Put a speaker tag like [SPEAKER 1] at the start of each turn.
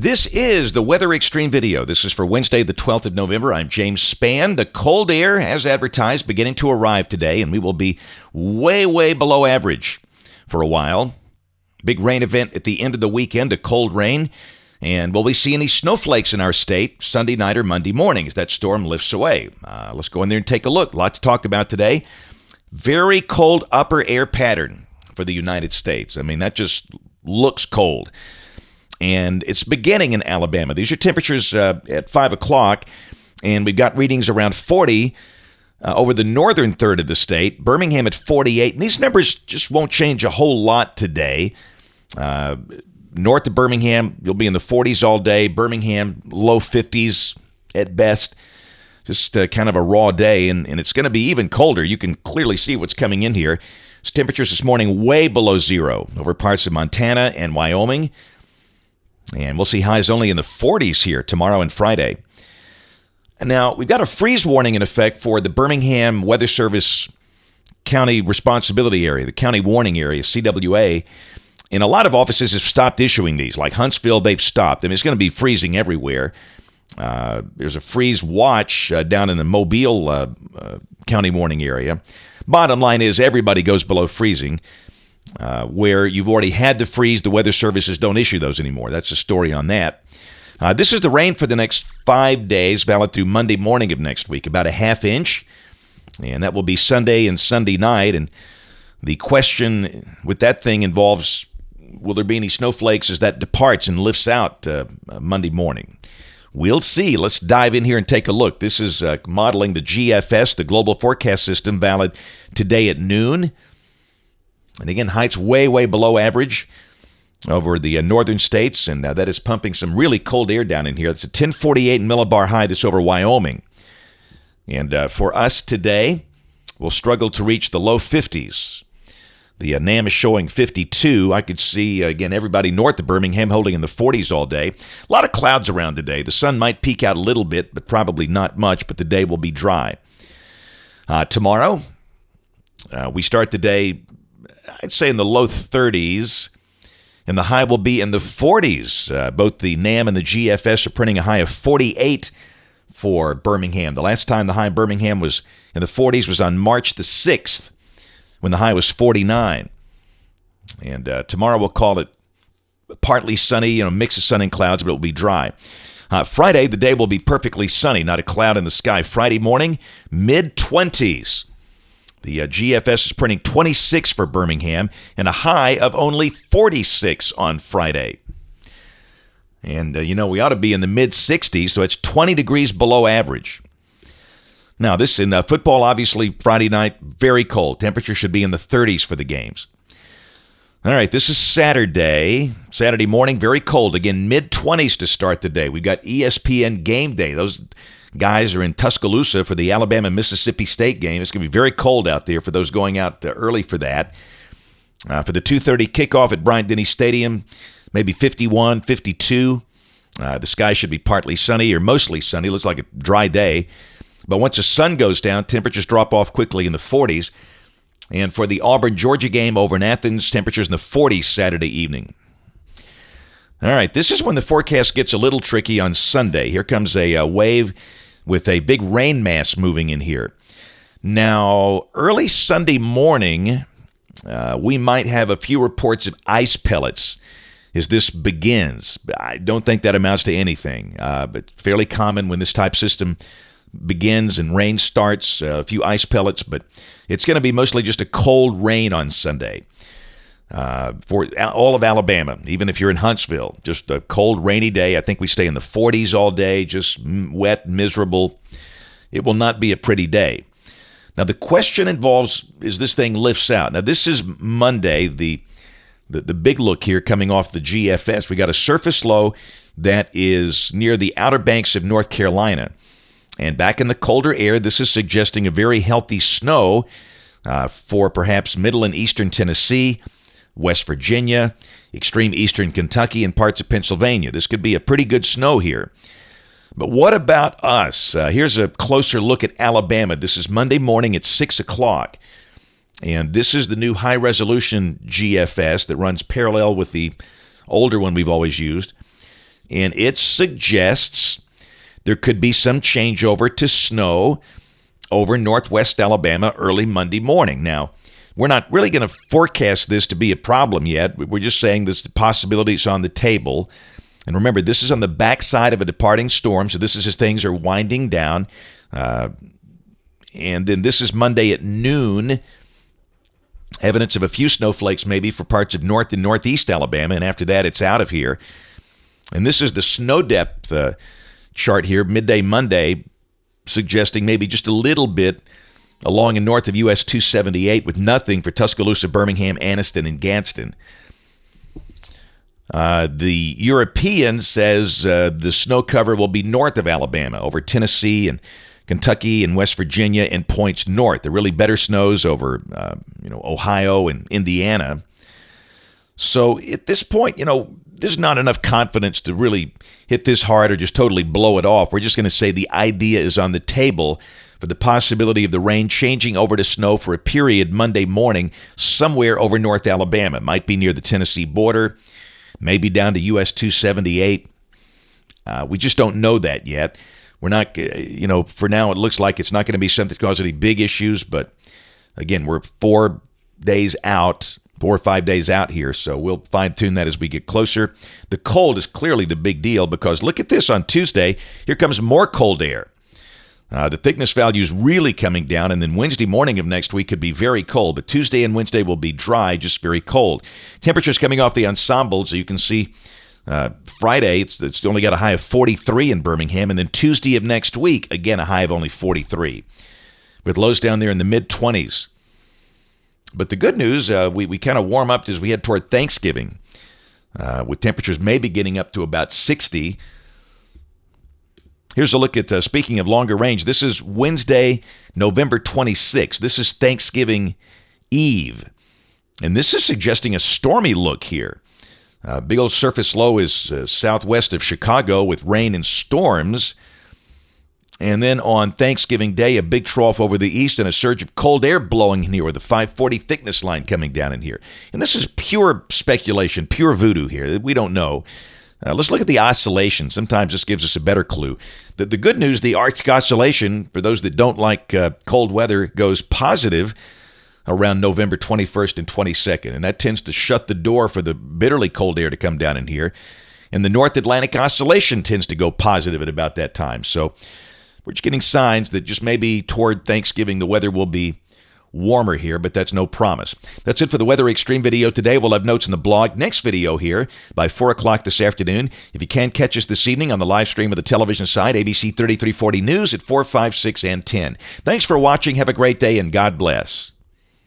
[SPEAKER 1] This is the Weather Xtreme video. This is for Wednesday, the 12th of November. I'm James Spann. The cold air, as advertised, beginning to arrive today, and we will be way below average for a while. Big rain event at the end of the weekend, a cold rain. And will we see any snowflakes in our state Sunday night or Monday morning as that storm lifts away? Let's go in there and take a look. A lot to talk about today. Very cold upper air pattern for the United States. I mean, that just looks cold. And it's beginning in Alabama. These are temperatures at 5 o'clock, and we've got readings around 40 over the northern third of the state. Birmingham at 48, and these numbers just won't change a whole lot today. North of Birmingham, you'll be in the 40s all day. Birmingham, low 50s at best. Just kind of a raw day, and it's going to be even colder. You can clearly see what's coming in here. Temperatures this morning way below zero over parts of Montana and Wyoming. And we'll see highs only in the 40s here tomorrow and Friday. And now, we've got a freeze warning in effect for the Birmingham Weather Service County Responsibility Area, the County Warning Area, CWA. And a lot of offices have stopped issuing these. Like Huntsville, they've stopped. I mean, it's going to be freezing everywhere. There's a freeze watch down in the Mobile County Warning Area. Bottom line is everybody goes below freezing. Where you've already had the freeze, the weather services don't issue those anymore. That's the story on that. This is the rain for the next 5 days, valid through Monday morning of next week, about a half inch. And that will be Sunday and Sunday night. And the question with that thing involves, will there be any snowflakes as that departs and lifts out Monday morning? We'll see. Let's dive in here and take a look. This is modeling the GFS, the Global Forecast System, valid today at noon. And again, heights way below average over the northern states, and that is pumping some really cold air down in here. That's a 1048 millibar high that's over Wyoming. And for us today, we'll struggle to reach the low 50s. The NAM is showing 52. I could see, again, everybody north of Birmingham holding in the 40s all day. A lot of clouds around today. The sun might peek out a little bit, but probably not much, but the day will be dry. Tomorrow, we start the day, I'd say in the low 30s, and the high will be in the 40s. Both the NAM and the GFS are printing a high of 48 for Birmingham. The last time the high in Birmingham was in the 40s was on March the 6th, when the high was 49. And tomorrow we'll call it partly sunny, mix of sun and clouds, but it will be dry. Friday, the day will be perfectly sunny, not a cloud in the sky. Friday morning, mid-20s. The GFS is printing 26 for Birmingham and a high of only 46 on Friday. And, we ought to be in the mid-60s, so it's 20 degrees below average. Now, this in football, obviously, Friday night, very cold. Temperature should be in the 30s for the games. All right, this is Saturday. Saturday morning, very cold. Again, mid-20s to start the day. We've got ESPN Game Day. Those guys are in Tuscaloosa for the Alabama-Mississippi State game. It's going to be very cold out there for those going out early for that. For the 2:30 kickoff at Bryant-Denny Stadium, maybe 51, 52. The sky should be partly sunny or mostly sunny. Looks like a dry day. But once the sun goes down, temperatures drop off quickly in the 40s. And for the Auburn-Georgia game over in Athens, temperatures in the 40s Saturday evening. All right, this is when the forecast gets a little tricky on Sunday. Here comes a wave with a big rain mass moving in here. Now, early Sunday morning, we might have a few reports of ice pellets as this begins. I don't think that amounts to anything, but fairly common when this type system begins and rain starts, a few ice pellets, but it's going to be mostly just a cold rain on Sunday. For all of Alabama, even if you're in Huntsville, just a cold, rainy day. I think we stay in the 40s all day, just wet, miserable. It will not be a pretty day. Now, the question involves, is this thing lifts out? Now, this is Monday, the big look here coming off the GFS. We got a surface low that is near the Outer Banks of North Carolina. And back in the colder air, this is suggesting a very healthy snow for perhaps middle and eastern Tennessee, West Virginia, extreme eastern Kentucky, and parts of Pennsylvania. This could be a pretty good snow here. But what about us? Here's a closer look at Alabama. This is Monday morning at 6 o'clock. And this is the new high-resolution GFS that runs parallel with the older one we've always used. and it suggests there could be some changeover to snow over northwest Alabama early Monday morning. Now, we're not really going to forecast this to be a problem yet. We're just saying this possibility is on the table. And remember, this is on the backside of a departing storm, so this is as things are winding down. And then this is Monday at noon. Evidence of a few snowflakes maybe for parts of north and northeast Alabama, and after that it's out of here. And this is the snow depth chart here, midday Monday, suggesting maybe just a little bit along and north of U.S. 278 with nothing for Tuscaloosa, Birmingham, Anniston, and Gadsden. The European says the snow cover will be north of Alabama, over Tennessee and Kentucky and West Virginia, and points north. The really better snows over Ohio and Indiana. So at this point, there's not enough confidence to really hit this hard or just totally blow it off. We're just going to say the idea is on the table for the possibility of the rain changing over to snow for a period Monday morning somewhere over North Alabama. It might be near the Tennessee border, maybe down to US 278. We just don't know that yet. We're not, for now it looks like it's not going to be something that causes any big issues, but again, we're 4 days out, 4 or 5 days out here, so we'll fine-tune that as we get closer. The cold is clearly the big deal because look at this on Tuesday. Here comes more cold air. The thickness value is really coming down, and then Wednesday morning of next week could be very cold, but Tuesday and Wednesday will be dry, just very cold. Temperatures coming off the ensemble, so you can see Friday, it's only got a high of 43 in Birmingham, and then Tuesday of next week, again, a high of only 43, with lows down there in the mid-20s. But the good news, we kind of warm up as we head toward Thanksgiving, with temperatures maybe getting up to about 60. Here's a look at, speaking of longer range, this is Wednesday, November 26th. This is Thanksgiving Eve. And this is suggesting a stormy look here. Big old surface low is southwest of Chicago with rain and storms. And then on Thanksgiving Day, a big trough over the east and a surge of cold air blowing in here with a 540 thickness line coming down in here. And this is pure speculation, pure voodoo here. We don't know. Let's look at the oscillation. Sometimes this gives us a better clue. The good news, the Arctic oscillation, for those that don't like cold weather, goes positive around November 21st and 22nd. And that tends to shut the door for the bitterly cold air to come down in here. And the North Atlantic oscillation tends to go positive at about that time. So we're just getting signs that just maybe toward Thanksgiving the weather will be warmer here, but that's no promise. That's it for the Weather Xtreme video today. We'll have notes in the blog. Next video here by 4 o'clock this afternoon. If you can't catch us this evening on the live stream of the television side, ABC 3340 News at 4, 5, 6, and 10. Thanks for watching. Have a great day, and God bless.